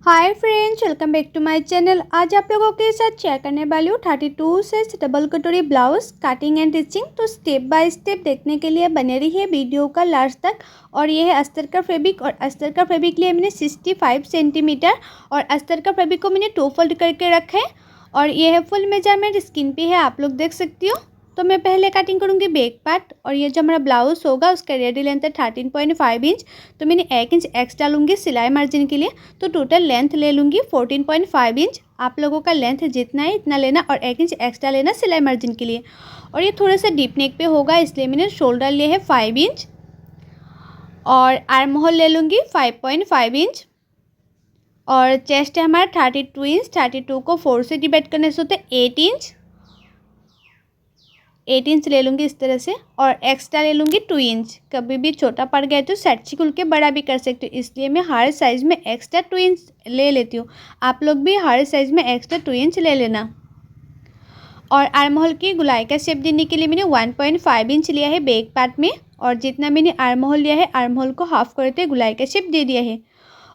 Hi friends, welcome back to my channel. आज आप लोगों के साथ शेयर करने वाली हूँ 32 से डबल कटोरी ब्लाउज कटिंग एंड स्टिचिंग। तो स्टेप बाय स्टेप देखने के लिए बने रही है वीडियो का लास्ट तक। और ये है अस्तर का फैब्रिक, और अस्तर का फैब्रिक लिए मैंने 65 सेंटीमीटर और अस्तर का फैब्रिक को मैंने 2 फोल्ड करके रखा है। और ये है फुल मेजरमेंट, स्किन पे है, आप लोग देख सकती हो। तो मैं पहले कटिंग करूँगी बैक पार्ट, और ये जो हमारा ब्लाउज होगा उसका रेडी लेंथ है 13.5 इंच। तो मैंने 1 इंच एक्स्ट्रा लूँगी सिलाई मार्जिन के लिए। तो टोटल लेंथ ले लूँगी 14.5 इंच। आप लोगों का लेंथ जितना है इतना लेना, और 1 इंच एक्स्ट्रा लेना सिलाई मार्जिन के लिए। और ये थोड़ा सा डीप नेक पे होगा, इसलिए मैंने शोल्डर लिए है 5 इंच, और आर्म होल ले लूँगी 5.5 इंच। और चेस्ट है हमारा 32 इंच। 32 को 4 से डिवाइड करने से होते 8 इंच। 8 इंच ले लूँगी इस तरह से, और एक्स्ट्रा ले लूँगी 2 इंच। कभी भी छोटा पड़ गया तो सेट से खुल के बड़ा भी कर सकती हूँ, इसलिए मैं हर साइज़ में एक्स्ट्रा 2 इंच ले लेती हूँ। आप लोग भी हर साइज़ में एक्स्ट्रा 2 इंच ले लेना। और आर्म होल की गुलाई का शेप देने के लिए मैंने 1.5 इंच लिया है बैक पार्ट में, और जितना मैंने आर्म होल लिया है आर्म होल को हाफ करते गुलाई का शेप दे दिया है।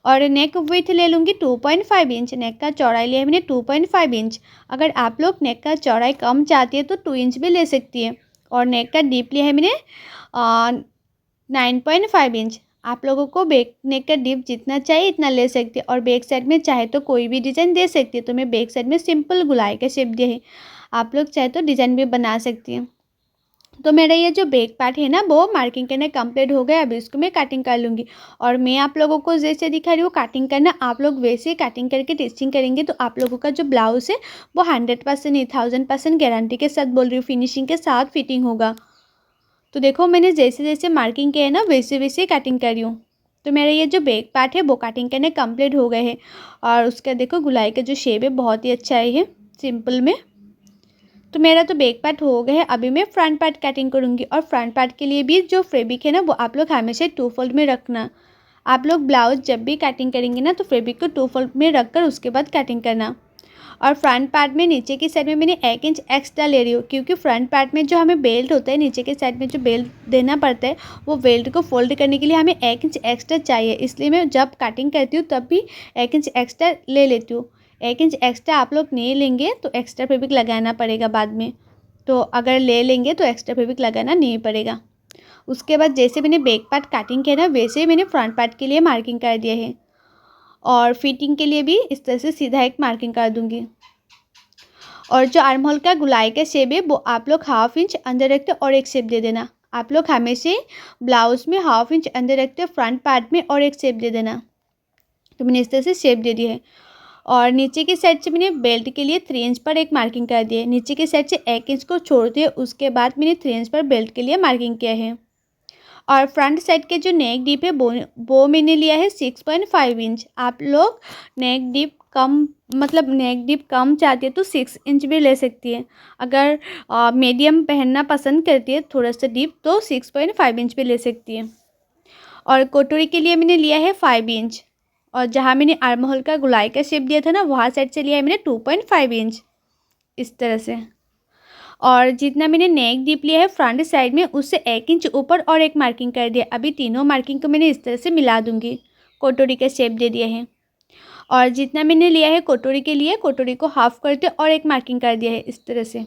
और नेक विथ ले लूँगी 2.5 इंच। नेक का चौड़ाई लिया है मैंने 2.5 इंच। अगर आप लोग नेक का चौड़ाई कम चाहती है तो 2 इंच भी ले सकती है। और नेक का डीप लिया है मैंने 9.5 इंच। आप लोगों को बैक नेक का डीप जितना चाहिए इतना ले सकती है। और बैक साइड में चाहे तो कोई भी डिज़ाइन दे सकती है। तो मैं बैक साइड में सिंपल गुलाई का शेप दिया है, आप लोग चाहे तो डिज़ाइन भी बना सकती हैं। तो मेरा ये जो बैक पार्ट है ना वो मार्किंग करना कंप्लीट हो गया। अभी इसको मैं कटिंग कर लूँगी। और मैं आप लोगों को जैसे दिखा रही हूँ कटिंग करना, आप लोग वैसे ही कटिंग करके टिचिंग करेंगे तो आप लोगों का जो ब्लाउज़ है वो 100% नहीं 1000% गारंटी के साथ बोल रही हूँ, फिनिशिंग के साथ फिटिंग होगा। तो देखो मैंने जैसे जैसे मार्किंग किया है ना वैसे वैसे ही कटिंग कर रही हूँ। तो मेरा ये जो बैक पार्ट है वो कटिंग करने कंप्लीट हो गए हैं। और उसका देखो गुलाई का जो शेप है बहुत ही अच्छा है सिंपल में। तो मेरा तो बैक पार्ट हो गया है। अभी मैं फ्रंट पार्ट कटिंग करूँगी। और फ्रंट पार्ट के लिए भी जो फैब्रिक है ना वो आप लोग हमेशा 2 फोल्ड में रखना। आप लोग ब्लाउज जब भी कटिंग करेंगे ना तो फैब्रिक को 2 फोल्ड में रख कर उसके बाद कटिंग करना। और फ्रंट पार्ट में नीचे की साइड में मैंने 1 इंच एक्स्ट्रा ले रही हूँ, क्योंकि फ्रंट पार्ट में जो हमें बेल्ट होता है नीचे के साइड में जो बेल्ट देना पड़ता है वो बेल्ट को फोल्ड करने के लिए हमें 1 इंच एक्स्ट्रा चाहिए। इसलिए मैं जब कटिंग करती हूँ तब भी 1 इंच एक्स्ट्रा ले लेती हूँ। 1 इंच एक्स्ट्रा आप लोग नहीं लेंगे तो एक्स्ट्रा फैब्रिक लगाना पड़ेगा बाद में। तो अगर ले लेंगे तो एक्स्ट्रा फैब्रिक लगाना नहीं पड़ेगा। उसके बाद जैसे मैंने बैक पार्ट कटिंग किया ना वैसे ही मैंने फ्रंट पार्ट के लिए मार्किंग कर दिया है। और फिटिंग के लिए भी इस तरह से सीधा एक मार्किंग कर दूंगी। और जो आर्म होल का गुलाई का शेप है वो आप लोग 1/2 इंच अंदर रखते और एक शेप दे देना। आप लोग हमेशा ब्लाउज में 1/2 इंच अंदर रखते फ्रंट पार्ट में और एक शेप दे देना। तो मैंने इस तरह से शेप दे दी है। और नीचे की साइड से मैंने बेल्ट के लिए 3 इंच पर एक मार्किंग कर दी है। नीचे की साइड से 1 इंच को छोड़ दिए, उसके बाद मैंने 3 इंच पर बेल्ट के लिए मार्किंग किया है। और फ्रंट साइड के जो नेक डीप है वो मैंने लिया है 6.5 इंच। आप लोग नेक डीप कम मतलब नेक डीप कम चाहती है तो 6 इंच भी ले सकती है। अगर मीडियम पहनना पसंद करती है थोड़ा सा डीप तो 6.5 इंच भी ले सकती है। और कटोरी के लिए मैंने लिया है 5 इंच। और जहाँ मैंने आर्म होल का गुलाई का शेप दिया था ना वहाँ साइड से लिया है मैंने 2.5 इंच इस तरह से। और जितना मैंने नेक डीप लिया है फ्रंट साइड में उससे 1 इंच ऊपर और एक मार्किंग कर दिया। अभी तीनों मार्किंग को मैंने इस तरह से मिला दूंगी, कटोरी का शेप दे दिया है। और जितना मैंने लिया है कटोरी के लिए कटोरी को हाफ करते और एक मार्किंग कर दिया है इस तरह से।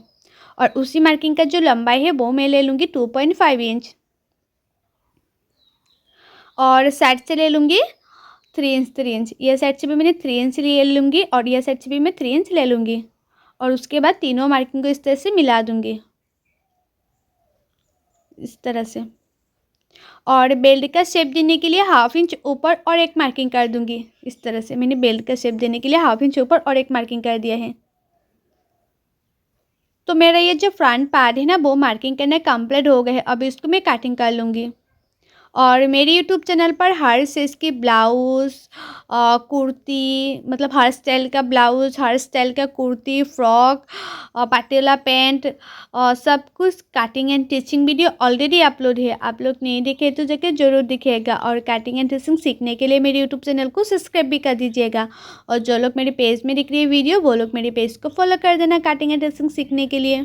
और उसी मार्किंग का जो लंबाई है वो मैं ले लूँगी 2.5 इंच। और साइड से ले लूँगी 3 इंच। यह साइड से भी मैंने 3 इंच ले लूँगी और यह साइड से भी मैं 3 इंच ले लूँगी। और उसके बाद तीनों मार्किंग को इस तरह से मिला दूँगी इस तरह से। और बेल्ट का शेप देने के लिए 1/2 इंच ऊपर और एक मार्किंग कर दूँगी इस तरह से। मैंने बेल्ट का शेप देने के लिए 1/2 इंच ऊपर और एक मार्किंग कर दिया है। तो मेरा ये जो फ्रंट पार्ट है ना वो मार्किंग करना कंप्लीट हो गया है। अब इसको मैं कटिंग कर लूँगी। और मेरे यूट्यूब चैनल पर हर साइज़ की ब्लाउज़ कुर्ती मतलब हर स्टाइल का ब्लाउज़, हर स्टाइल का कुर्ती, फ्रॉक, पटियाला पैंट सब कुछ cutting and teaching video already upload है। आप लोग नहीं देखे तो जाके ज़रूर दिखेगा। और कटिंग एंड टिचिंग सीखने के लिए मेरे यूट्यूब चैनल को सब्सक्राइब भी कर दीजिएगा। और जो लोग मेरे पेज में दिख रही है वीडियो वो लोग मेरे पेज को फॉलो कर देना कटिंग एंड टिचिंग सीखने के लिए।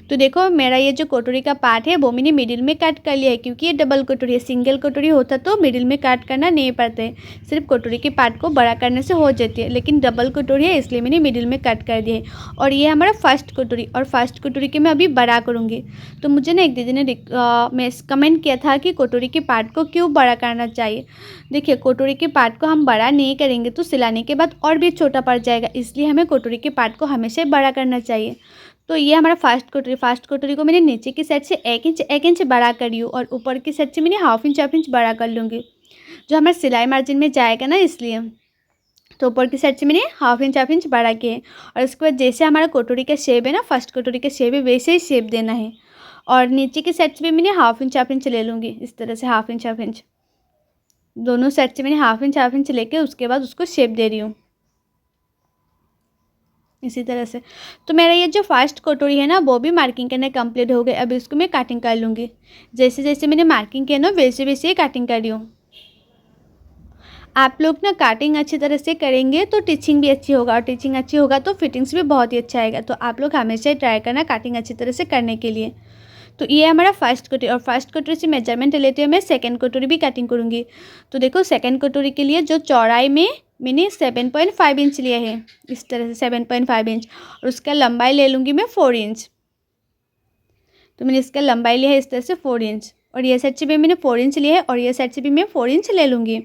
तो देखो मेरा ये जो कटोरी का पार्ट है वो मैंने मिडिल में कट कर लिया है, क्योंकि ये डबल कटोरी है। सिंगल कटोरी होता तो मिडिल में कट करना नहीं पड़ता है, सिर्फ कटोरी के पार्ट को बड़ा करने से हो जाती है, लेकिन डबल कटोरी है इसलिए मैंने मिडिल में कट कर दिया है। और ये हमारा फर्स्ट कटोरी, और फर्स्ट कटोरी के मैं अभी बड़ा करूँगी। तो मुझे ना एक दीदी ने कमेंट किया था कि कटोरी के पार्ट को क्यों बड़ा करना चाहिए। देखिए कटोरी के पार्ट को हम बड़ा नहीं करेंगे तो सिलाने के बाद और भी छोटा पड़ जाएगा, इसलिए हमें कटोरी के पार्ट को हमेशा बड़ा करना चाहिए। तो ये हमारा फर्स्ट कटोरी को मैंने नीचे की साइड से 1 इंच बड़ा कर रही हूँ, और ऊपर की साइड से मैंने हाफ इंच बड़ा कर लूँगी, जो हमारे सिलाई मार्जिन में जाएगा ना, इसलिए। तो ऊपर की साइड से मैंने हाफ इंच बड़ा किया है। और उसके बाद जैसे हमारा कटोरी का शेप है ना, फर्स्ट कटोरी का शेप है, वैसे ही शेप देना है। और नीचे की साइड से भी मैंने हाफ इंच ले लूँगी, इस तरह से हाफ इंच। दोनों साइड से मैंने हाफ इंच लेके उसके बाद उसको शेप दे रही हूँ इसी तरह से। तो मेरा ये जो फर्स्ट कटोरी है ना वो भी मार्किंग करना कंप्लीट हो गई। अभी इसको मैं कटिंग कर लूँगी। जैसे जैसे मैंने मार्किंग किया ना वैसे वैसे ही कटिंग कर रही हूँ। आप लोग ना कटिंग अच्छी तरह से करेंगे तो टीचिंग भी अच्छी होगा, और टीचिंग अच्छी होगा तो फिटिंग्स भी बहुत ही अच्छा आएगा। तो आप लोग हमेशा ट्राई करना कटिंग अच्छी तरह से करने के लिए। तो ये हमारा फर्स्ट कटोरी, और फर्स्ट कटोरी से मेजरमेंट लेते हुए मैं सेकंड कटोरी भी कटिंग करूँगी। तो देखो सेकंड कटोरी के लिए जो चौड़ाई में मैंने 7.5 इंच लिया है, इस तरह से 7.5 इंच, और उसका लंबाई ले लूँगी मैं 4 इंच। तो मैंने इसका लंबाई लिया है इस तरह से 4 इंच, और ये साइड से भी मैंने 4 इंच लिया है, और ये साइड से भी मैं 4 इंच ले लूँगी।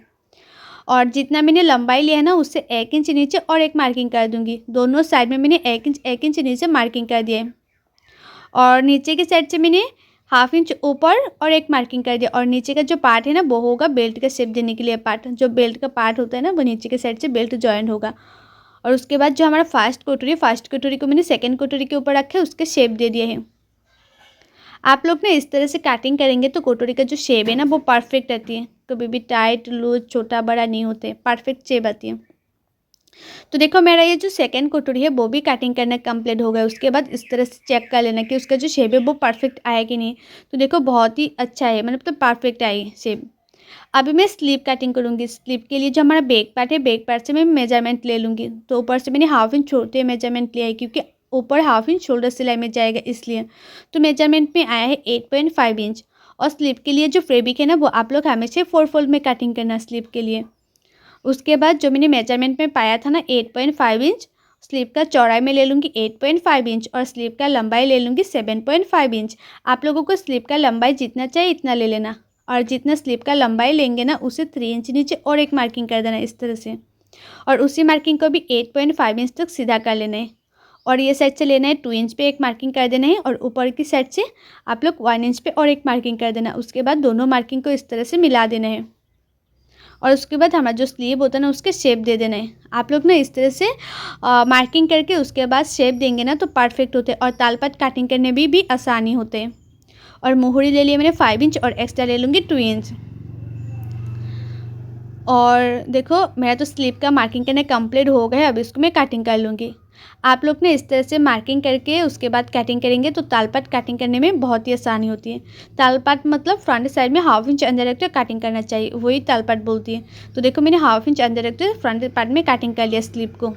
और जितना मैंने लंबाई लिया है ना उससे 1 इंच नीचे और एक मार्किंग कर दूँगी। दोनों साइड में मैंने 1 इंच नीचे मार्किंग कर दिया है, और नीचे की साइड से मैंने हाफ इंच ऊपर और एक मार्किंग कर दिया। और नीचे का जो पार्ट है ना वो होगा बेल्ट का शेप देने के लिए पार्ट, जो बेल्ट का पार्ट होता है ना वो नीचे के साइड से बेल्ट जॉइंट होगा। और उसके बाद जो हमारा फर्स्ट कटोरी को मैंने सेकंड कटोरी के ऊपर रखा है, उसके शेप दे दिए हैं। आप लोग ना इस तरह से कटिंग करेंगे तो कटोरी का जो शेप है ना वो परफेक्ट रहती है, कभी भी टाइट लूज छोटा बड़ा नहीं होते, परफेक्ट शेप आती है। तो देखो मेरा ये जो सेकंड कटोरी है वो भी कटिंग करना कंप्लीट हो गया। उसके बाद इस तरह से चेक कर लेना कि उसका जो शेप है वो परफेक्ट आया कि नहीं। तो देखो बहुत ही अच्छा है, मतलब तो परफेक्ट आई शेप। अभी मैं स्लीव कटिंग करूँगी। स्लीव के लिए जो हमारा बैक पार्ट है, बैक पार्ट से मैं मेजरमेंट ले लूँगी। तो ऊपर से मैंने हाफ इंच छोड़ते मेजरमेंट लिया है, क्योंकि ऊपर हाफ इंच शोल्डर सिलाई में जाएगा इसलिए। तो मेजरमेंट में आया है 8.5 इंच। और स्लीव के लिए जो फैब्रिक है ना वो आप लोग हमेशा 4 फोल्ड में कटिंग करना स्लीव के लिए। उसके बाद जो मैंने मेजरमेंट में पाया था ना 8.5 इंच, स्लीव का चौड़ाई में ले लूँगी 8.5 इंच, और स्लीव का लंबाई ले लूँगी 7.5 इंच। आप लोगों को स्लीव का लंबाई जितना चाहिए इतना ले लेना, और जितना स्लीव का लंबाई लेंगे ना उसे 3 इंच नीचे और एक मार्किंग कर देना इस तरह से। और उसी मार्किंग को भी 8.5 इंच तक सीधा कर लेना है। और ये साइड से लेना है 2 इंच पे एक मार्किंग कर देना है, और ऊपर की साइड से आप लोग 1 इंच पे और एक मार्किंग कर देना। उसके बाद दोनों मार्किंग को इस तरह से मिला देना है, और उसके बाद हमारा जो स्लीव होता है ना उसके शेप दे देना है। आप लोग ना इस तरह से मार्किंग करके उसके बाद शेप देंगे ना तो परफेक्ट होते हैं, और तालपट कटिंग करने में भी आसानी होते हैं। और मोहरी ले लिए मैंने 5 इंच, और एक्स्ट्रा ले लूँगी 2 इंच। और देखो मेरा तो स्लीव का मार्किंग करने कंप्लीट हो गया है। अब इसको मैं कटिंग कर लूँगी। आप लोग ने इस तरह से मार्किंग करके उसके बाद कटिंग करेंगे तो तालपट कटिंग करने में बहुत ही आसानी होती है। तालपट मतलब फ्रंट साइड में हाफ इंच अंदर रखते कटिंग करना चाहिए, वही तालपट बोलती है। तो देखो मैंने हाफ इंच अंदर रखते फ्रंट पार्ट में कटिंग कर लिया स्लीव को।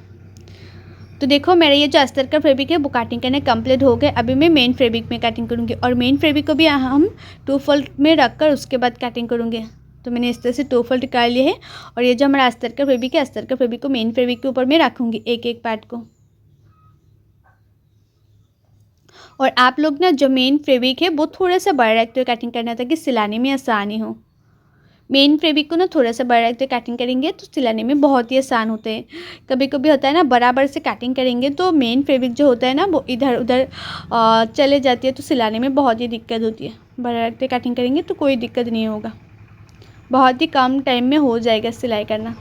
तो देखो मेरा ये जो अस्तर का फैब्रिक है वो कटिंग करने कंप्लीट हो गए। अभी मैं मेन फैब्रिक में कटिंग करूँगी, और मेन फैब्रिक को भी हम 2 फोल्ड में रखकर उसके बाद कटिंग करूँगे। तो मैंने इस तरह से 2 फोल्ड कर लिए हैं, और ये जो हमारा अस्तर का फैब्रिक है, अस्तर का फैब्रिक को मेन फैब्रिक के ऊपर मैं रखूँगी एक एक पार्ट को। और आप लोग ना जो मेन फैब्रिक है वो थोड़ा सा बड़ा रखते हुए कटिंग करना ताकि सिलाने में आसानी हो। मेन फैब्रिक को ना थोड़ा सा बड़ा रखते कटिंग करेंगे तो सिलाने में बहुत ही आसान होते हैं। कभी कभी होता है ना बराबर से कटिंग करेंगे तो मेन फैब्रिक जो होता है ना वो इधर उधर चले जाती है, तो सिलाने में बहुत ही दिक्कत होती है। बड़ा रखते कटिंग करेंगे तो कोई दिक्कत नहीं होगा, बहुत ही कम टाइम में हो जाएगा सिलाई करना।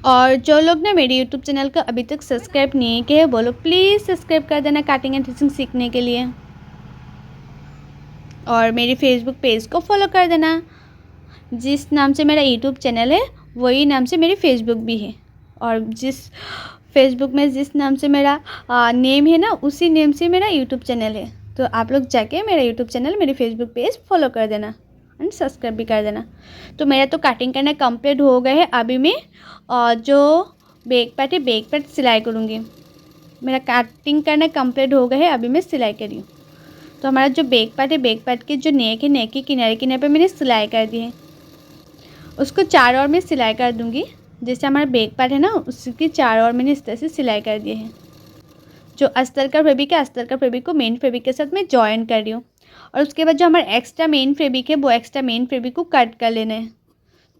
और जो लोग ना मेरे यूट्यूब चैनल को अभी तक सब्सक्राइब नहीं किए वो लोग प्लीज़ सब्सक्राइब कर देना कटिंग एंड स्टिचिंग सीखने के लिए। और मेरी फेसबुक पेज को फॉलो कर देना। जिस नाम से मेरा यूट्यूब चैनल है वही नाम से मेरी फेसबुक भी है, और जिस फेसबुक में जिस नाम से मेरा नेम है ना उसी नेम से मेरा यूट्यूब चैनल है। तो आप लोग जाके मेरा यूट्यूब चैनल मेरी फेसबुक पेज फॉलो कर देना एंड सब्सक्राइब भी कर देना। तो मेरा तो कटिंग करना कंप्लीट हो गया है। अभी मैं जो बैक पार्ट है बैक पार्ट सिलाई करूँगी। मेरा कटिंग करना कंप्लीट हो गया है। अभी मैं सिलाई कर रही हूँ। तो हमारा जो बैक पार्ट है, बैक पार्ट के जो नेक है, नेक के किनारे किनारे पे मैंने सिलाई कर दी है। उसको 4 और मैं सिलाई कर दूँगी। जैसे हमारा बैक पार्ट है ना, उसकी 4 और मैंने इस तरह से सिलाई कर दिए हैं। जो अस्तर का फैब्रिक है, अस्तर का फैब्रिक को मेन फैब्रिक के साथ मैं जॉइन कर रही हूँ। और उसके बाद जो हमारा एक्स्ट्रा मेन फैब्रिक है, वो एक्स्ट्रा मेन फैब्रिक को कट कर लेना है।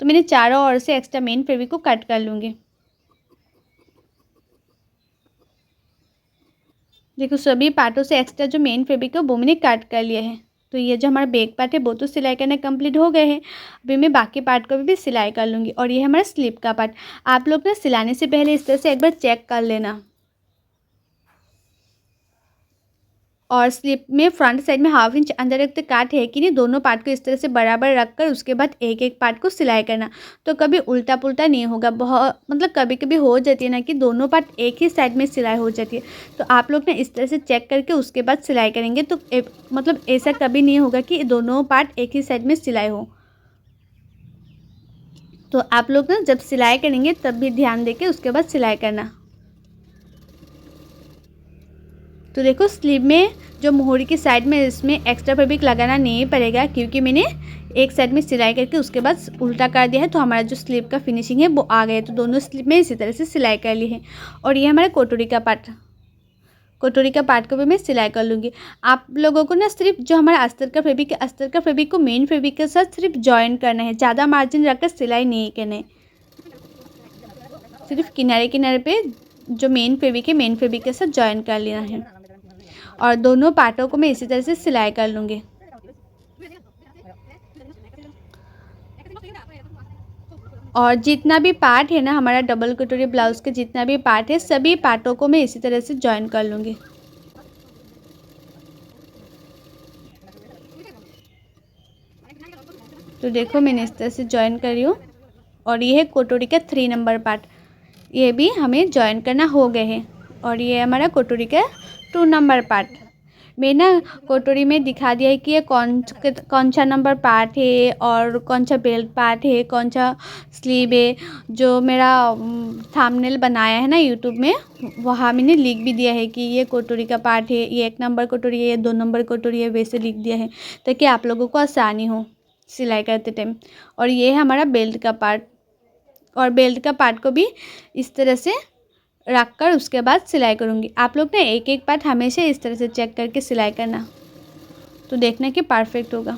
तो मैंने चारों ओर से एक्स्ट्रा मेन फैब्रिक को कट कर लूँगी। देखो, सभी पार्टों से एक्स्ट्रा जो मेन फैब्रिक है वो मैंने कट कर लिया है। तो ये जो हमारा बैक पार्ट है वो तो सिलाई करना कंप्लीट हो गए हैं। अभी मैं बाकी पार्ट को भी सिलाई कर लूँगी। और ये हमारा स्लीव का पार्ट। आप लोग ना सिलाने से पहले इस तरह से एक बार चेक कर लेना। और स्लीव में फ्रंट साइड में 1/2 इंच अंदर रखते काट है कि नहीं, दोनों पार्ट को इस तरह से बराबर रखकर उसके बाद एक एक पार्ट को सिलाई करना। तो कभी उल्टा पुल्टा नहीं होगा। बहुत मतलब कभी कभी हो जाती है ना कि दोनों पार्ट एक ही साइड में सिलाई हो जाती है। तो आप लोग ना इस तरह से चेक करके उसके बाद सिलाई करेंगे तो मतलब ऐसा कभी नहीं होगा कि दोनों पार्ट एक ही साइड में सिलाई हो। तो आप लोग ना जब सिलाई करेंगे तब भी ध्यान देके उसके बाद सिलाई करना। तो देखो, स्लीव में जो मोहरी की साइड में इसमें एक्स्ट्रा फैब्रिक लगाना नहीं पड़ेगा, क्योंकि मैंने एक साइड में सिलाई करके उसके बाद उल्टा कर दिया है। तो हमारा जो स्लीव का फिनिशिंग है वो आ गया है। तो दोनों स्लीव में इसी तरह से सिलाई कर ली है। और ये हमारा कटोरी का पार्ट, कटोरी का पार्ट को भी मैं सिलाई कर लूँगी। आप लोगों को ना सिर्फ जो हमारा अस्तर का फैब्रिक है, अस्तर का फैब्रिक को मेन फैब्रिक के साथ सिर्फ जॉइन करना है। ज़्यादा मार्जिन रखकर सिलाई नहीं करना है। सिर्फ किनारे किनारे पे जो मेन फैब्रिक है, मेन फैब्रिक के साथ जॉइन कर लेना है। और दोनों पार्टों को मैं इसी तरह से सिलाई कर लूँगी। और जितना भी पार्ट है ना हमारा डबल कटोरी ब्लाउज़ के, जितना भी पार्ट है, सभी पार्टों को मैं इसी तरह से जॉइन कर लूँगी। तो देखो, मैंने इस तरह से जॉइन कर रही हूँ। और ये है कटोरी का 3 नंबर पार्ट, ये भी हमें जॉइन करना हो गए है। और ये हमारा कटोरी का 2 नंबर पार्ट। मैं ना कटोरी में दिखा दिया है कि ये कौन सा नंबर पार्ट है और कौन सा बेल्ट पार्ट है, कौन सा स्लीव है। जो मेरा थंबनेल बनाया है ना यूट्यूब में, वहाँ मैंने लिख भी दिया है कि ये कटोरी का पार्ट है, ये 1 नंबर कटोरी है, ये 2 नंबर कटोरी है, वैसे लिख दिया है ताकि आप लोगों को आसानी हो सिलाई करते टाइम। और ये है हमारा बेल्ट का पार्ट। और बेल्ट का पार्ट को भी इस तरह से रख कर उसके बाद सिलाई करूँगी। आप लोग ना एक एक पार्ट हमेशा इस तरह से चेक करके सिलाई करना, तो देखना कि परफेक्ट होगा।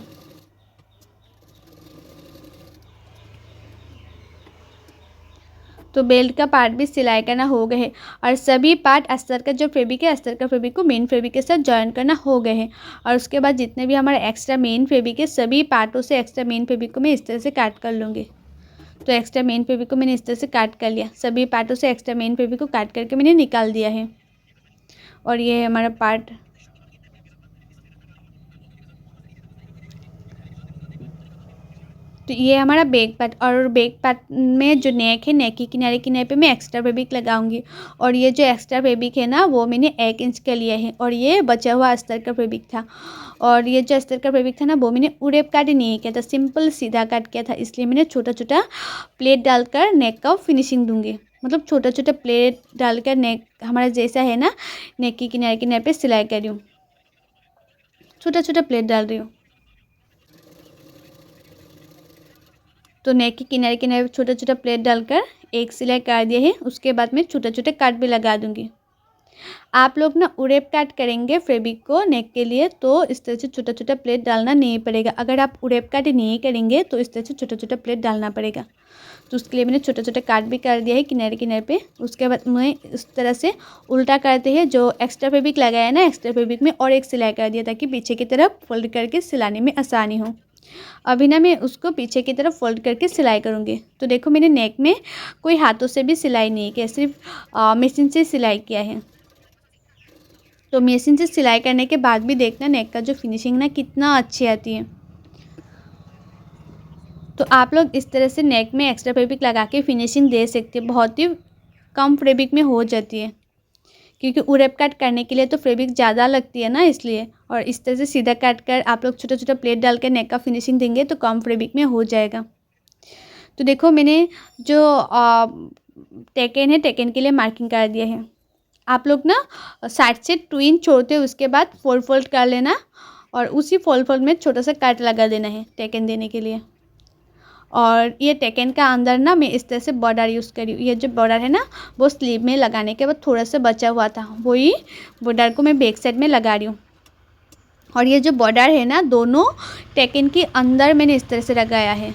तो बेल्ट का पार्ट भी सिलाई करना हो गए है। और सभी पार्ट अस्तर का जो फैब्रिक है, अस्तर का फैब्रिक को मेन फैब्रिक के साथ जॉइन करना हो गए हैं। और उसके बाद जितने भी हमारे एक्स्ट्रा मेन फैब्रिक है, सभी पार्टों से एक्स्ट्रा मेन फैब्रिक को मैं इस तरह से काट कर लूँगी। तो एक्स्ट्रा मेन फैब्रिक को मैंने इस तरह से काट कर लिया। सभी पार्टों से एक्स्ट्रा मेन फैब्रिक को काट करके मैंने निकाल दिया है। और ये है हमारा पार्ट। तो ये हमारा बैक पार्ट। और बैक पार्ट में जो नेक है, नेक के किनारे किनारे पे मैं एक्स्ट्रा फैब्रिक लगाऊंगी। और ये जो एक्स्ट्रा फैब्रिक है ना, वो मैंने 1 इंच का लिया है। और ये बचा हुआ अस्तर का फैब्रिक था। और ये जो अस्तर का फैब्रिक था ना, वो मैंने उड़ेप काट नहीं किया था, सिंपल सीधा काट किया था। इसलिए मैंने छोटा छोटा प्लेट डालकर नेक का फिनिशिंग दूंगी। मतलब छोटा छोटा प्लेट डालकर नेक हमारा जैसा है ना, नेक के किनारे किनारे पे सिलाई कर रही हूँ। छोटा छोटा प्लेट डाल रही हूँ। तो नेक के किनारे किनारे छोटा छोटा प्लेट डालकर एक सिलाई कर दिया है। उसके बाद में छोटे छोटे काट भी लगा दूंगी। आप लोग ना उड़ेप काट करेंगे फैब्रिक को नेक के लिए, तो इस तरह से छोटा छोटा प्लेट डालना नहीं पड़ेगा। अगर आप उड़ेप काट नहीं करेंगे तो इस तरह से छोटा छोटा प्लेट डालना पड़ेगा। तो उसके लिए मैंने छोटे छोटे काट भी कर दिया है किनारे किनारे पे। उसके बाद मैं इस तरह से उल्टा करते हैं, जो एक्स्ट्रा फैब्रिक लगाया है ना, एक्स्ट्रा फैब्रिक में और एक सिलाई कर दिया ताकि पीछे की तरफ फोल्ड करके सिलाने में आसानी हो। अभी ना मैं उसको पीछे की तरफ फोल्ड करके सिलाई करूँगी। तो देखो, मैंने नेक में कोई हाथों से भी सिलाई नहीं किया, सिर्फ मशीन से सिलाई किया है। तो मशीन से सिलाई करने के बाद भी देखना नेक का जो फिनिशिंग ना कितना अच्छी आती है। तो आप लोग इस तरह से नेक में एक्स्ट्रा फैब्रिक लगा के फिनिशिंग दे सकते हैं। बहुत ही कम फैब्रिक में हो जाती है, क्योंकि उड़ेप कट करने के लिए तो फैब्रिक ज़्यादा लगती है ना, इसलिए। और इस तरह से सीधा काट कर आप लोग छोटा छोटा प्लेट डाल कर नेक का फिनिशिंग देंगे तो कम फैब्रिक में हो जाएगा। तो देखो, मैंने जो टेकन है, टेकन के लिए मार्किंग कर दिया है। आप लोग ना साइड से 2 इंच छोड़ते हो, उसके बाद फोल्ड कर लेना और उसी फोल्ड में छोटा सा कट लगा देना है टेकन देने के लिए। और ये टेकन का अंदर ना मैं इस तरह से बॉर्डर यूज़ करी हूँ। ये जो बॉर्डर है ना वो स्लीव में लगाने के बाद थोड़ा सा बचा हुआ था, वही बॉर्डर को मैं बैक साइड में लगा रही हूँ। और ये जो बॉर्डर है ना दोनों टेकन के अंदर मैंने इस तरह से लगाया है।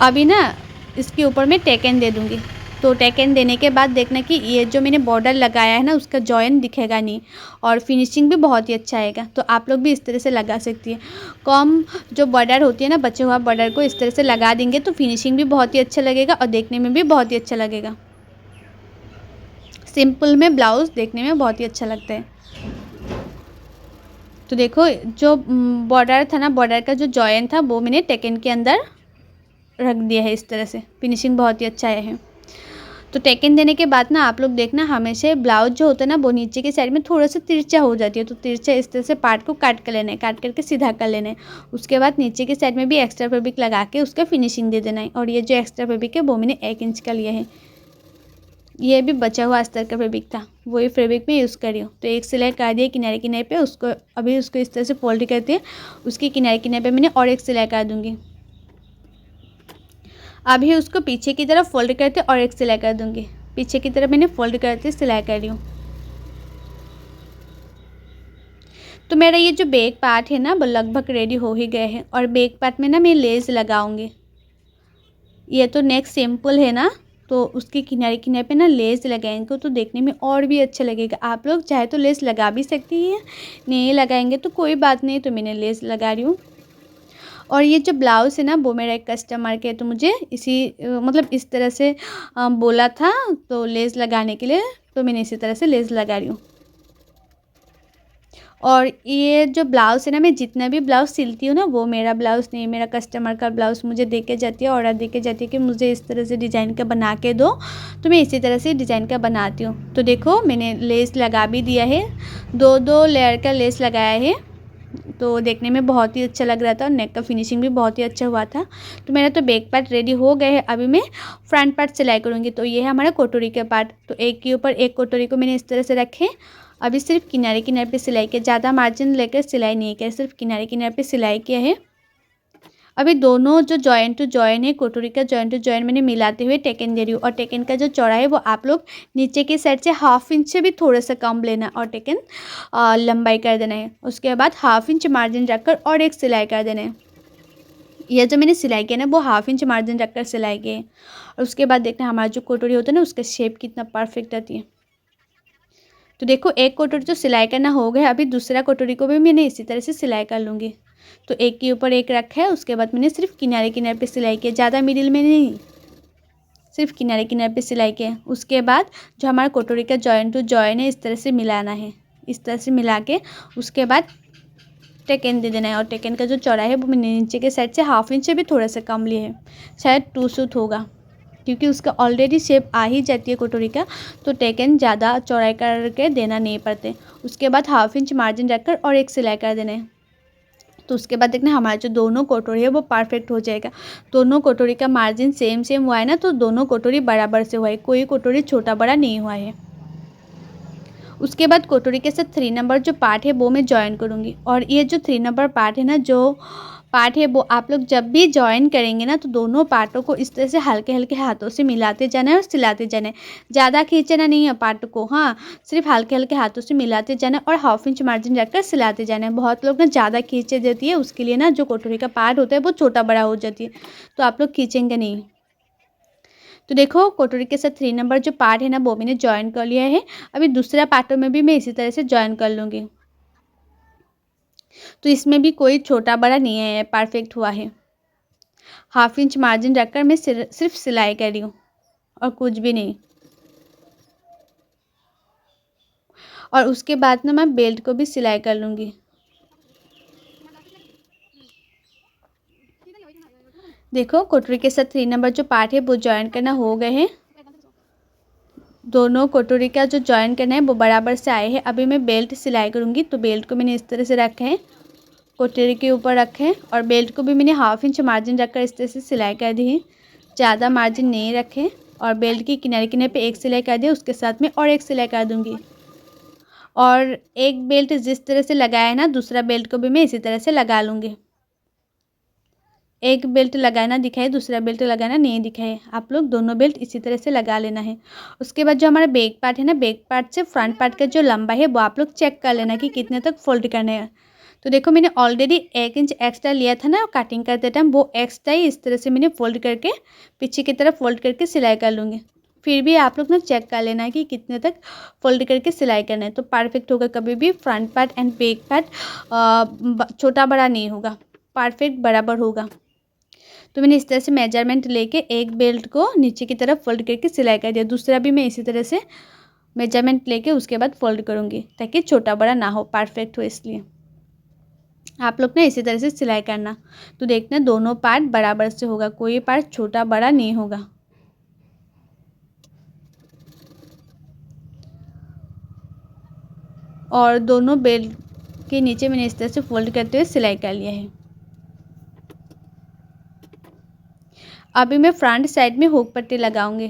अभी ना इसके ऊपर मैं टेकन दे दूँगी। तो टेकन देने के बाद देखना कि ये जो मैंने बॉर्डर लगाया है ना उसका जॉइन दिखेगा नहीं और फिनिशिंग भी बहुत ही अच्छा आएगा। तो आप लोग भी इस तरह से लगा सकती है। कम जो बॉर्डर होती है ना बचे हुआ बॉर्डर को इस तरह से लगा देंगे तो फिनिशिंग भी बहुत ही अच्छा लगेगा और देखने में भी बहुत ही अच्छा लगेगा। सिंपल में ब्लाउज़ देखने में बहुत ही अच्छा लगता है। तो देखो जो बॉर्डर था ना, बॉर्डर का जो जॉइन था वो मैंने टेकन के अंदर रख दिया है इस तरह से। फिनिशिंग बहुत ही अच्छा आया है। तो टेकन देने के बाद ना आप लोग देखना हमेशा ब्लाउज जो होता है ना वो नीचे की साइड में थोड़ा सा तिरछा हो जाती है। तो तिरछा इस तरह से पार्ट को काट कर लेना है, काट करके सीधा कर लेना है। उसके बाद नीचे की साइड में भी एक्स्ट्रा फैब्रिक लगा के उसका फिनिशिंग दे देना है। और ये जो एक्स्ट्रा फैब्रिक है वो मैंने 1 इंच का लिया है। ये भी बचा हुआ अस्तर का फैब्रिक था, वही फैब्रिक में यूज़ करी हूँ। तो एक सिलाई कर दिया किनारे किनारे पे, उसको अभी उसको इस तरह से फोल्ड करते हैं, उसके किनारे किनारे पे मैंने और एक सिलाई कर दूँगी। अभी उसको पीछे की तरफ फोल्ड करते और एक सिलाई कर दूँगी। पीछे की तरफ मैंने फोल्ड करते सिलाई कर रही हूँ। तो मेरा ये जो बैक पार्ट है ना वो लगभग रेडी हो ही गए हैं। और बैक पार्ट में ना मैं लेस लगाऊंगी। ये तो नेक सिंपल है ना, तो उसके किनारे किनारे पे ना लेस लगाएंगे तो देखने में और भी अच्छा लगेगा। आप लोग चाहे तो लेस लगा भी सकती हैं, नहीं लगाएंगे तो कोई बात नहीं। तो मैंने लेस लगा रही हूँ। और ये जो ब्लाउज़ है ना वो मेरा एक कस्टमर के तो मुझे मतलब इस तरह से बोला था तो लेस लगाने के लिए, तो मैंने इसी तरह से लेस लगा रही हूँ। और ये जो ब्लाउज़ है ना मैं जितना भी ब्लाउज़ सिलती हूँ ना वो मेरा ब्लाउज़ नहीं, मेरा कस्टमर का ब्लाउज़ मुझे दे के जाती है, ऑर्डर दे के जाती है कि मुझे इस तरह से डिज़ाइन का बना के दो, तो मैं इसी तरह से डिज़ाइन का बनाती हूँ। तो देखो मैंने लेस लगा भी दिया है, 2 लेयर का लेस लगाया है। तो देखने में बहुत ही अच्छा लग रहा था और नेक का फिनिशिंग भी बहुत ही अच्छा हुआ था। तो मेरा तो बैक पार्ट रेडी हो गए हैं। अभी मैं फ्रंट पार्ट सिलाई करूँगी। तो ये है हमारा कटोरी का पार्ट। तो एक के ऊपर एक कटोरी को मैंने इस तरह से रखे। अभी सिर्फ किनारे किनारे पे सिलाई किया, ज़्यादा मार्जिन लेकर सिलाई नहीं किया, सिर्फ किनारे किनारे पे सिलाई किया है। अभी दोनों जो जॉइन टू जॉइन है, कटोरी का जॉइन टू जॉइन मैंने मिलाते हुए टेकन दे रही हूँ। और टेकन का जो चौड़ा है वो आप लोग नीचे की साइड से 1/2 इंच से भी थोड़ा सा कम लेना और टेकन लंबाई कर देना है। उसके बाद 1/2 इंच मार्जिन रखकर और एक सिलाई कर देना है। यह जो मैंने सिलाई किया ना वो 1/2 इंच मार्जिन रखकर सिलाई किए। और उसके बाद देखना हमारा जो कटोरी होता है ना उसका शेप कितना परफेक्ट आती है। तो देखो एक कटोरी तो सिलाई करना हो गया। अभी दूसरा कटोरी को भी मैंने इसी तरह से सिलाई कर लूँगी। तो एक के ऊपर एक रखा है। उसके बाद मैंने सिर्फ किनारे किनारे पे सिलाई किया, ज़्यादा मिडिल में नहीं, सिर्फ किनारे किनारे पे सिलाई किया। उसके बाद जो हमारा कटोरी का जॉइन टू जॉइन है इस तरह से मिलाना है। इस तरह से मिला के उसके बाद टेकन दे देना है। और टेकन का जो चौड़ा है वो मैंने नीचे के साइड से 1/2 इंच से भी थोड़ा सा कम लिए है, शायद 2 सूट होगा, क्योंकि उसका ऑलरेडी शेप आ ही जाती है कटोरी का। तो टेकन ज़्यादा चौड़ाई करके देना नहीं पड़ते। उसके बाद 1/2 इंच मार्जिन रखकर और एक सिलाई कर देना है। तो उसके बाद देखना हमारा जो दोनों कटोरी है वो परफेक्ट हो जाएगा। दोनों कटोरी का मार्जिन सेम सेम हुआ है ना, तो दोनों कटोरी बराबर से हुआ है, कोई कटोरी छोटा बड़ा नहीं हुआ है। उसके बाद कटोरी के साथ 3 नंबर जो पार्ट है वो मैं जॉइन करूँगी। और ये जो 3 नंबर पार्ट है ना, जो पार्ट है वो आप लोग जब भी जॉइन करेंगे ना तो दोनों पार्टों को इस तरह से हल्के हल्के हाथों से मिलाते जाना है और सिलाते जाना है। ज़्यादा खींचना नहीं है पार्ट को, हाँ, सिर्फ हल्के हल्के हाथों से मिलाते जाना है और 1/2 इंच मार्जिन रखकर सिलाते जाना है। बहुत लोग ना ज़्यादा खींचे देती है, उसके लिए ना जो कटोरी का पार्ट होता है वो छोटा बड़ा हो जाती है, तो आप लोग खींचेंगे नहीं। तो देखो कटोरी के साथ 3 नंबर जो पार्ट है ना वो मैंने जॉइन कर लिया है। अभी दूसरा पार्टों में भी मैं इसी तरह से जॉइन कर लूँगी। तो इसमें भी कोई छोटा बड़ा नहीं है, परफेक्ट हुआ है। 1/2 इंच मार्जिन रखकर मैं सिर्फ सिलाई कर रही हूँ और कुछ भी नहीं। और उसके बाद ना मैं बेल्ट को भी सिलाई कर लूँगी। देखो कटोरी के साथ 3 नंबर जो पार्ट है वो जॉइन करना हो गए हैं। दोनों कटोरी का जो जॉइन करना है वो बराबर से आए हैं। अभी मैं बेल्ट सिलाई करूँगी। तो बेल्ट को मैंने इस तरह से रखे हैं, कटोरी के ऊपर रखे हैं। और बेल्ट को भी मैंने 1/2 इंच मार्जिन रखकर इस तरह से सिलाई कर दी है, ज़्यादा मार्जिन नहीं रखे। और बेल्ट की किनारे किनारे पे एक सिलाई कर दिया, उसके साथ में और एक सिलाई कर दूँगी। और एक बेल्ट जिस तरह से लगाया है ना, दूसरा बेल्ट को भी मैं इसी तरह से लगा लूँगी। एक बेल्ट लगाना दिखाए, दूसरा बेल्ट लगाना नहीं दिखाए, आप लोग दोनों बेल्ट इसी तरह से लगा लेना है। उसके बाद जो हमारा बैक पार्ट है ना, बैक पार्ट से फ्रंट पार्ट का जो लंबाई है वो आप लोग चेक कर लेना कि कितने तक फोल्ड करना है। तो देखो मैंने ऑलरेडी 1 इंच एक्स्ट्रा लिया था ना कटिंग करते टाइम, वो एक्स्ट्रा ही इस तरह से मैंने फोल्ड करके पीछे की तरफ फोल्ड करके सिलाई कर लूँगी। फिर भी आप लोग ना चेक कर लेना कि कितने तक फोल्ड करके सिलाई करना है, तो परफेक्ट होगा। कभी भी front part and back part छोटा बड़ा नहीं होगा, परफेक्ट बराबर होगा। तो मैंने इस तरह से मेजरमेंट लेके एक बेल्ट को नीचे की तरफ फोल्ड करके सिलाई कर दिया, दूसरा भी मैं इसी तरह से मेजरमेंट लेके उसके बाद फोल्ड करूँगी ताकि छोटा बड़ा ना हो, परफेक्ट हो। इसलिए आप लोग ना इसी तरह से सिलाई करना, तो देखना दोनों पार्ट बराबर से होगा, कोई पार्ट छोटा बड़ा नहीं होगा। और दोनों बेल्ट के नीचे मैंने इस तरह से फोल्ड करते हुए सिलाई कर लिया है। अभी मैं फ्रंट साइड में हुक पट्टी लगाऊंगी,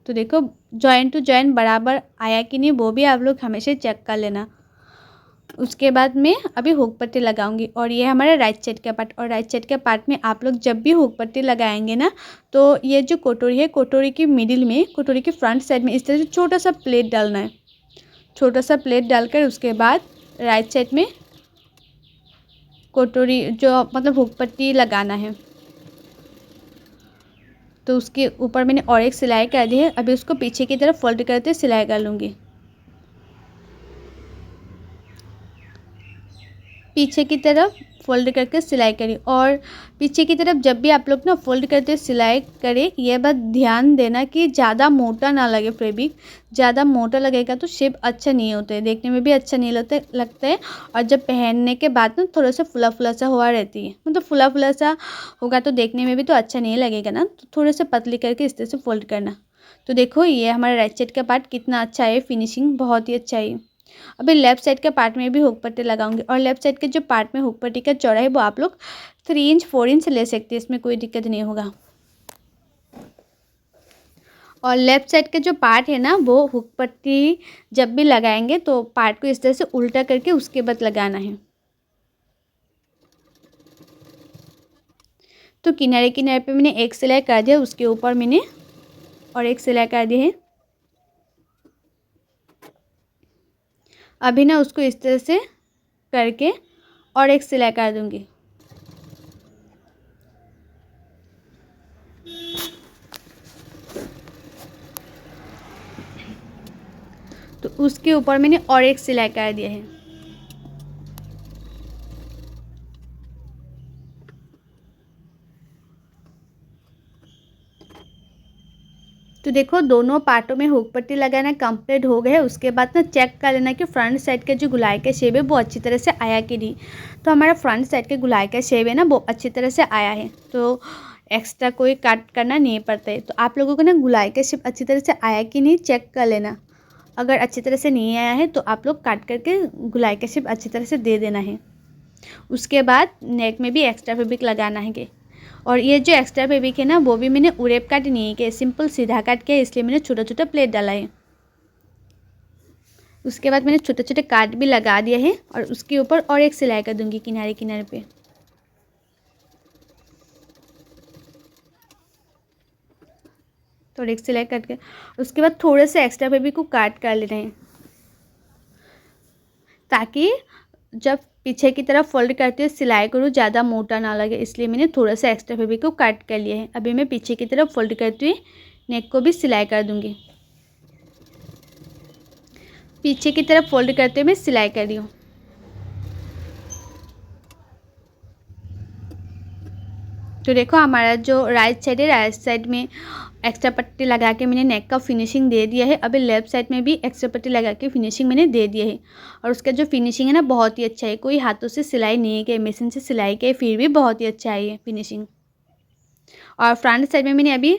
तो देखो जॉइंट टू जॉइंट बराबर आया कि नहीं वो भी आप लोग हमेशा चेक कर लेना। उसके बाद मैं अभी हुक पट्टी लगाऊंगी, और ये हमारा राइट साइड का पार्ट। और राइट साइड के पार्ट में आप लोग जब भी हुक पट्टी लगाएंगे ना, तो ये जो कटोरी है, कटोरी की मिडिल में, कटोरी के फ्रंट साइड में इस तरह से छोटा सा प्लेट डालना है। छोटा सा प्लेट डालकर उसके बाद राइट साइड में कटोरी जो मतलब हुक पट्टी लगाना है, तो उसके ऊपर मैंने और एक सिलाई कर दी है। अभी उसको पीछे की तरफ फोल्ड करते सिलाई कर लूँगी। पीछे की तरफ फोल्ड करके सिलाई करी, और पीछे की तरफ जब भी आप लोग ना फोल्ड करते सिलाई करें, यह बात ध्यान देना कि ज़्यादा मोटा ना लगे फैब्रिक। ज़्यादा मोटा लगेगा तो शेप अच्छा नहीं होता है, देखने में भी अच्छा नहीं लगता है। और जब पहनने के बाद ना थोड़ा सा फुला फुला सा हुआ रहती है, मतलब फुला फुला सा होगा तो देखने में भी तो अच्छा नहीं लगेगा ना, तो थोड़ा सा पतली करके इस तरह से फोल्ड करना। तो देखो ये हमारा राइट साइड का पार्ट कितना अच्छा है, फिनिशिंग बहुत ही अच्छा है। अभी लेफ्ट साइड के पार्ट में भी हुक पट्टी लगाऊंगी, और लेफ्ट साइड के जो पार्ट में हुक पट्टी का चौड़ाई वो आप लोग 3 इंच 4 इंच ले सकते हैं, इसमें कोई दिक्कत नहीं होगा। और लेफ्ट साइड का जो पार्ट है ना, वो हुक पट्टी जब भी लगाएंगे तो पार्ट को इस तरह से उल्टा करके उसके बाद लगाना है। तो किनारे किनारे पे मैंने एक सिलाई कर दिया, उसके ऊपर मैंने और एक सिलाई कर दी है। अभी ना उसको इस तरह से करके और एक सिलाई कर दूंगी। तो उसके ऊपर मैंने और एक सिलाई कर दिया है। तो देखो दोनों पार्टों में हुक पट्टी लगाना कंप्लीट हो गया है। उसके बाद ना चेक कर लेना कि फ्रंट साइड का जो गुलाई का शेप है वो अच्छी तरह से आया कि नहीं। तो हमारा फ्रंट साइड के गुलाई का शेप है ना, वो अच्छी तरह से आया है, तो एक्स्ट्रा कोई कट करना नहीं पड़ता है। तो आप लोगों को ना गुलाई का शेप अच्छी तरह से आया कि नहीं चेक कर लेना। अगर अच्छी तरह से नहीं आया है तो आप लोग काट करके गुलाई का शेप अच्छी तरह से दे देना है। उसके बाद नेक में भी एक्स्ट्रा फैब्रिक लगाना है। और ये जो एक्स्ट्रा फैब्रिक है ना, वो भी मैंने उरेप काट नहीं किया, सिंपल सीधा काट किया, इसलिए मैंने छोटा छोटा प्लेट डाला है। उसके बाद मैंने छोटे छोटे काट भी लगा दिया है, और उसके ऊपर और एक सिलाई कर दूंगी किनारे किनारे पे। तो एक सिलाई करके उसके बाद थोड़े से एक्स्ट्रा फैब्रिक को काट कर लेना है, ताकि जब पीछे की तरफ फोल्ड करते हुए सिलाई करूँ ज़्यादा मोटा ना लगे, इसलिए मैंने थोड़ा सा एक्स्ट्रा फैब्रिक को काट कर लिया है। अभी मैं पीछे की तरफ फोल्ड करते हुए नेक को भी सिलाई कर दूंगी। पीछे की तरफ फोल्ड करते हुए मैं सिलाई कर रही हूँ। तो देखो हमारा जो राइट साइड है, राइट साइड में एक्स्ट्रा पट्टी लगा के मैंने नेक का फिनिशिंग दे दिया है। अभी लेफ्ट साइड में भी एक्स्ट्रा पट्टी लगा के फिनिशिंग मैंने दे दिया है, और उसका जो फिनिशिंग है ना बहुत ही अच्छा है। कोई हाथों से सिलाई नहीं की, मशीन से सिलाई की, फिर भी बहुत ही अच्छा है ये फिनिशिंग। और फ्रंट साइड में मैंने अभी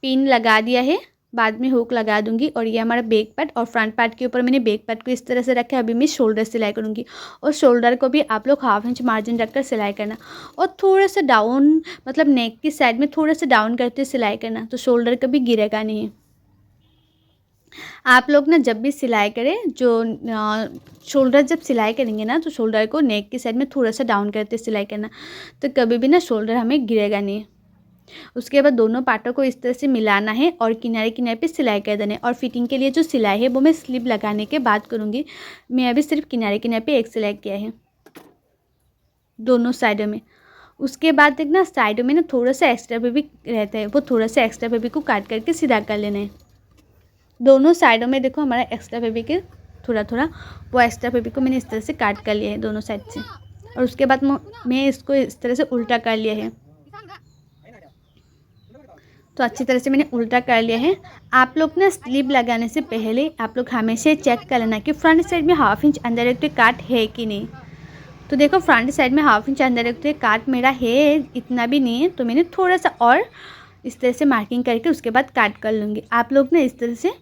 पिन लगा दिया है बाद में हुक लगा दूंगी। और ये हमारा बैक पार्ट और फ्रंट पार्ट के ऊपर मैंने बैक पार्ट को इस तरह से रखा है। अभी मैं शोल्डर सिलाई करूँगी और शोल्डर को भी आप लोग 1/2 इंच मार्जिन रखकर सिलाई करना और थोड़ा सा डाउन मतलब नेक की साइड में थोड़ा सा डाउन करते सिलाई करना, तो शोल्डर कभी गिरेगा नहीं। आप लोग ना जब भी सिलाई करें जो शोल्डर जब सिलाई करेंगे ना तो शोल्डर को नेक की साइड में थोड़ा सा डाउन करते सिलाई करना, तो कभी भी ना शोल्डर हमें गिरेगा नहीं। उसके बाद दोनों पार्टों को इस तरह से मिलाना है और किनारे किनारे पे सिलाई कर देना है। और फिटिंग के लिए जो सिलाई है वो मैं स्लिप लगाने के बाद करूँगी। मैं अभी सिर्फ किनारे किनारे पे एक सिलाई किया है दोनों साइडों में। उसके बाद देखना साइडों में ना थोड़ा सा एक्स्ट्रा फैब्रिक रहता है, वो थोड़ा सा एक्स्ट्रा फैब्रिक को काट करके सीधा कर लेना है। दोनों साइडों में देखो हमारा एक्स्ट्रा फैब्रिक है थोड़ा थोड़ा, वो एक्स्ट्रा फैब्रिक को मैंने इस तरह से काट कर लिया है दोनों साइड से। और उसके बाद मैं इसको इस तरह से उल्टा कर लिया है, तो अच्छी तरह से मैंने उल्टा कर लिया है। आप लोग ना स्लीव लगाने से पहले आप लोग हमेशा चेक कर लेना कि फ्रंट साइड में 1/2 इंच अंदर रखते काट है कि नहीं। तो देखो फ्रंट साइड में 1/2 इंच अंदर रखते काट मेरा है, इतना भी नहीं है, तो मैंने थोड़ा सा और इस तरह से मार्किंग करके उसके बाद काट कर लूँगी। आप लोग ना इस तरह से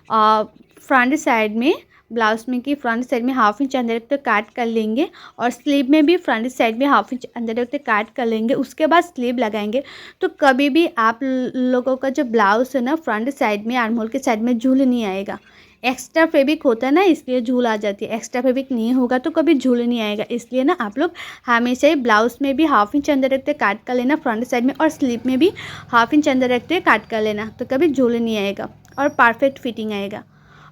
फ्रंट साइड में ब्लाउज में की फ्रंट साइड में 1/2 इंच अंदर रखते काट कर लेंगे और स्लीव में भी फ्रंट साइड में 1/2 इंच अंदर रखते काट कर लेंगे। उसके बाद स्लीव लगाएंगे। तो कभी भी आप लोगों का जो ब्लाउज है ना फ्रंट साइड में आर्म होल के साइड में झूल नहीं आएगा। एक्स्ट्रा फैब्रिक होता है ना इसलिए झूल आ जाती है, एक्स्ट्रा फैब्रिक नहीं होगा तो कभी झूल नहीं आएगा। इसलिए ना आप लोग हमेशा ही ब्लाउज में भी 1/2 इंच अंदर रखते काट कर लेना फ्रंट साइड में और स्लीव में भी 1/2 इंच अंदर रखते काट कर लेना, तो कभी झूल नहीं आएगा और परफेक्ट फिटिंग आएगा।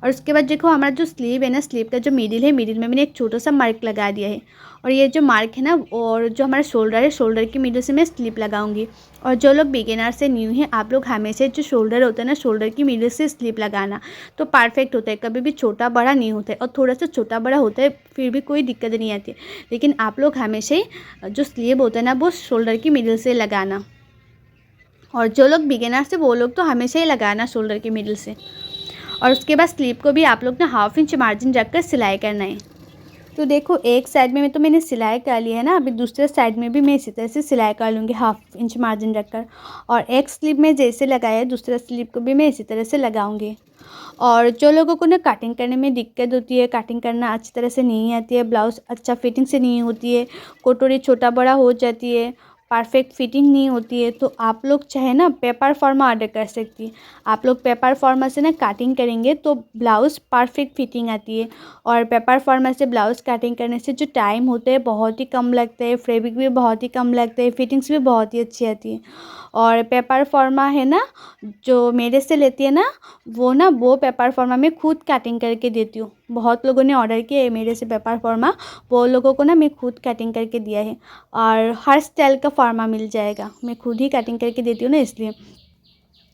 और उसके बाद देखो हमारा जो स्लीव है ना, स्लीव का जो मिडिल है, मिडिल में मैंने एक छोटा सा मार्क लगा दिया है। और ये जो मार्क है ना और जो हमारा शोल्डर है, शोल्डर की मिडिल से मैं स्लीव लगाऊंगी। और जो लोग बिगिनर से न्यू हैं आप लोग हमेशा जो शोल्डर होता है ना शोल्डर की मिडिल से स्लीव लगाना, तो परफेक्ट होता है, कभी भी छोटा बड़ा नहीं होता है। और थोड़ा सा छोटा बड़ा होता है फिर भी कोई दिक्कत नहीं आती है, लेकिन आप लोग हमेशा ही जो स्लीव होता है ना वो शोल्डर की मिडिल से लगाना। और जो लोग बिगिनर से वो लोग तो हमेशा ही लगाना शोल्डर की मिडिल से। और उसके बाद स्लीव को भी आप लोग ना 1/2 इंच मार्जिन रखकर सिलाई करना है। तो देखो एक साइड में तो मैंने सिलाई कर लिया है ना, अभी दूसरे साइड में भी मैं इसी तरह से सिलाई कर लूँगी 1/2 इंच मार्जिन रखकर। और एक स्लीव में जैसे लगाया है दूसरा स्लीव को भी मैं इसी तरह से लगाऊंगी। और जो लोगों को ना कटिंग करने में दिक्कत होती है, कटिंग करना अच्छी तरह से नहीं आती है, ब्लाउज अच्छा फिटिंग से नहीं होती है, कटोरी छोटा बड़ा हो जाती है, परफेक्ट फिटिंग नहीं होती है, तो आप लोग चाहे ना पेपर फॉर्मा ऑर्डर कर सकती है। आप लोग पेपर फॉर्मा से ना कटिंग करेंगे तो ब्लाउज़ परफेक्ट फिटिंग आती है। और पेपर फॉर्मा से ब्लाउज़ कटिंग करने से जो टाइम होता है बहुत ही कम लगता है, फैब्रिक भी बहुत ही कम लगता है, फिटिंग्स भी बहुत ही अच्छी आती है। और पेपर फॉर्मा है ना जो मेरे से लेती है ना वो पेपर फॉर्मा मैं खुद कटिंग करके देती हूँ। बहुत लोगों ने ऑर्डर किया है मेरे से पेपर फॉर्मा, वो लोगों को ना मैं खुद कटिंग करके दिया है। और हर स्टाइल का फॉर्मा मिल जाएगा, मैं खुद ही कटिंग करके देती हूँ ना इसलिए।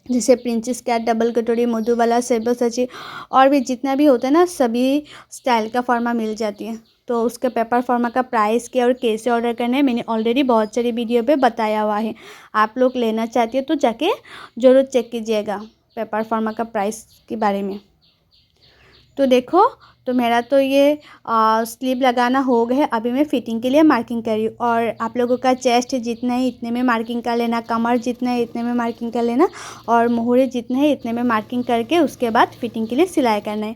जैसे प्रिंसेस कैट, डबल कटोरी, मधुबाला, सब्यसाची और भी जितना भी होता है ना सभी स्टाइल का फॉर्मा मिल जाती है। तो उसके पेपर फॉर्मा का प्राइस क्या और कैसे ऑर्डर करना है मैंने ऑलरेडी बहुत सारी वीडियो पे बताया हुआ है। आप लोग लेना चाहती हो तो जाके ज़रूर चेक कीजिएगा पेपर फॉर्मा का प्राइस के बारे में। तो देखो तो मेरा तो ये स्लीव लगाना हो गया है। अभी मैं फिटिंग के लिए मार्किंग कर रही हूँ। और आप लोगों का चेस्ट जितना है इतने में मार्किंग कर लेना, कमर जितना है इतने में मार्किंग कर लेना और मोहरे जितने है इतने में मार्किंग करके उसके बाद फिटिंग के लिए सिलाई करना है।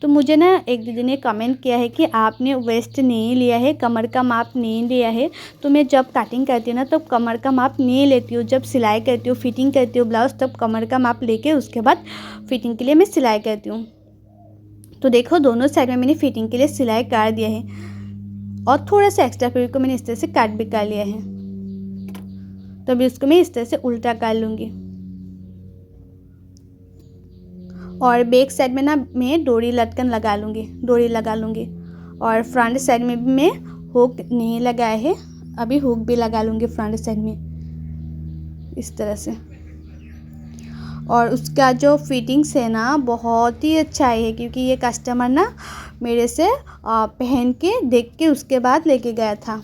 तो मुझे ना एक दीदी ने कमेंट किया है कि आपने वेस्ट नहीं लिया है, कमर का माप नहीं लिया है। तो मैं जब कटिंग करती हूँ ना तब कमर का माप नहीं लेती हूँ, जब सिलाई करती हूँ फिटिंग करती हूँ ब्लाउज़ तब कमर का माप लेके उसके बाद फिटिंग के लिए मैं सिलाई करती हूँ। तो देखो दोनों साइड में मैंने फिटिंग के लिए सिलाई कर दिया है और थोड़ा सा एक्स्ट्रा फैब्रिक को मैंने इस तरह से काट भी कर लिया है। तो अभी उसको मैं इस तरह से उल्टा कर लूँगी। और बैक साइड में ना मैं डोरी लटकन लगा लूँगी, डोरी लगा लूँगी। और फ्रंट साइड में भी मैं हुक नहीं लगाया है, अभी हुक भी लगा लूँगी फ्रंट साइड में इस तरह से। और उसका जो फिटिंग्स है ना बहुत ही अच्छा है, क्योंकि ये कस्टमर ना मेरे से पहन के देख के उसके बाद लेके गया था।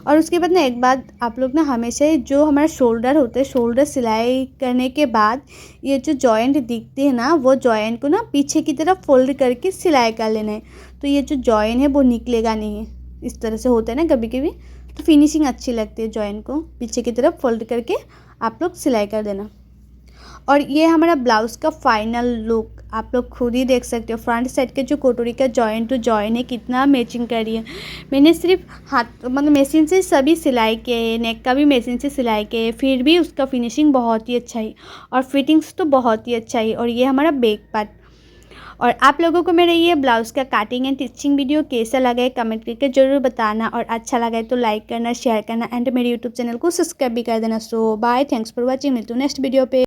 और उसके बाद ना एक बात आप लोग ना हमेशा जो हमारा शोल्डर होता है, शोल्डर सिलाई करने के बाद ये जो जॉइंट दिखते हैं ना वो जॉइंट को ना पीछे की तरफ फोल्ड करके सिलाई कर लेना है। तो ये जो जॉइंट है वो निकलेगा नहीं है, इस तरह से होता है ना कभी कभी, तो फिनिशिंग अच्छी लगती है। जॉइंट को पीछे की तरफ फोल्ड करके आप लोग सिलाई कर देना। और ये हमारा ब्लाउज़ का फाइनल लुक आप लोग खुद ही देख सकते हो। फ्रंट साइड के जो कोटोरी का जॉइन टू जॉइन है कितना मैचिंग कर रही है। मैंने सिर्फ हाथ मतलब मशीन से सभी सिलाई किए, नेक का भी मशीन से सिलाई किए, फिर भी उसका फिनिशिंग बहुत ही अच्छा है और फिटिंग्स तो बहुत ही अच्छा है। और ये हमारा बैक पार्ट। और आप लोगों को मेरा ये ब्लाउज़ का कटिंग एंड स्टिचिंग वीडियो कैसा लगा है कमेंट करके ज़रूर बताना, और अच्छा लगा है तो लाइक करना, शेयर करना एंड मेरे यूट्यूब चैनल को सब्सक्राइब भी कर देना। सो बाय, थैंक्स फॉर वॉचिंग, मिलते हैं नेक्स्ट वीडियो पे।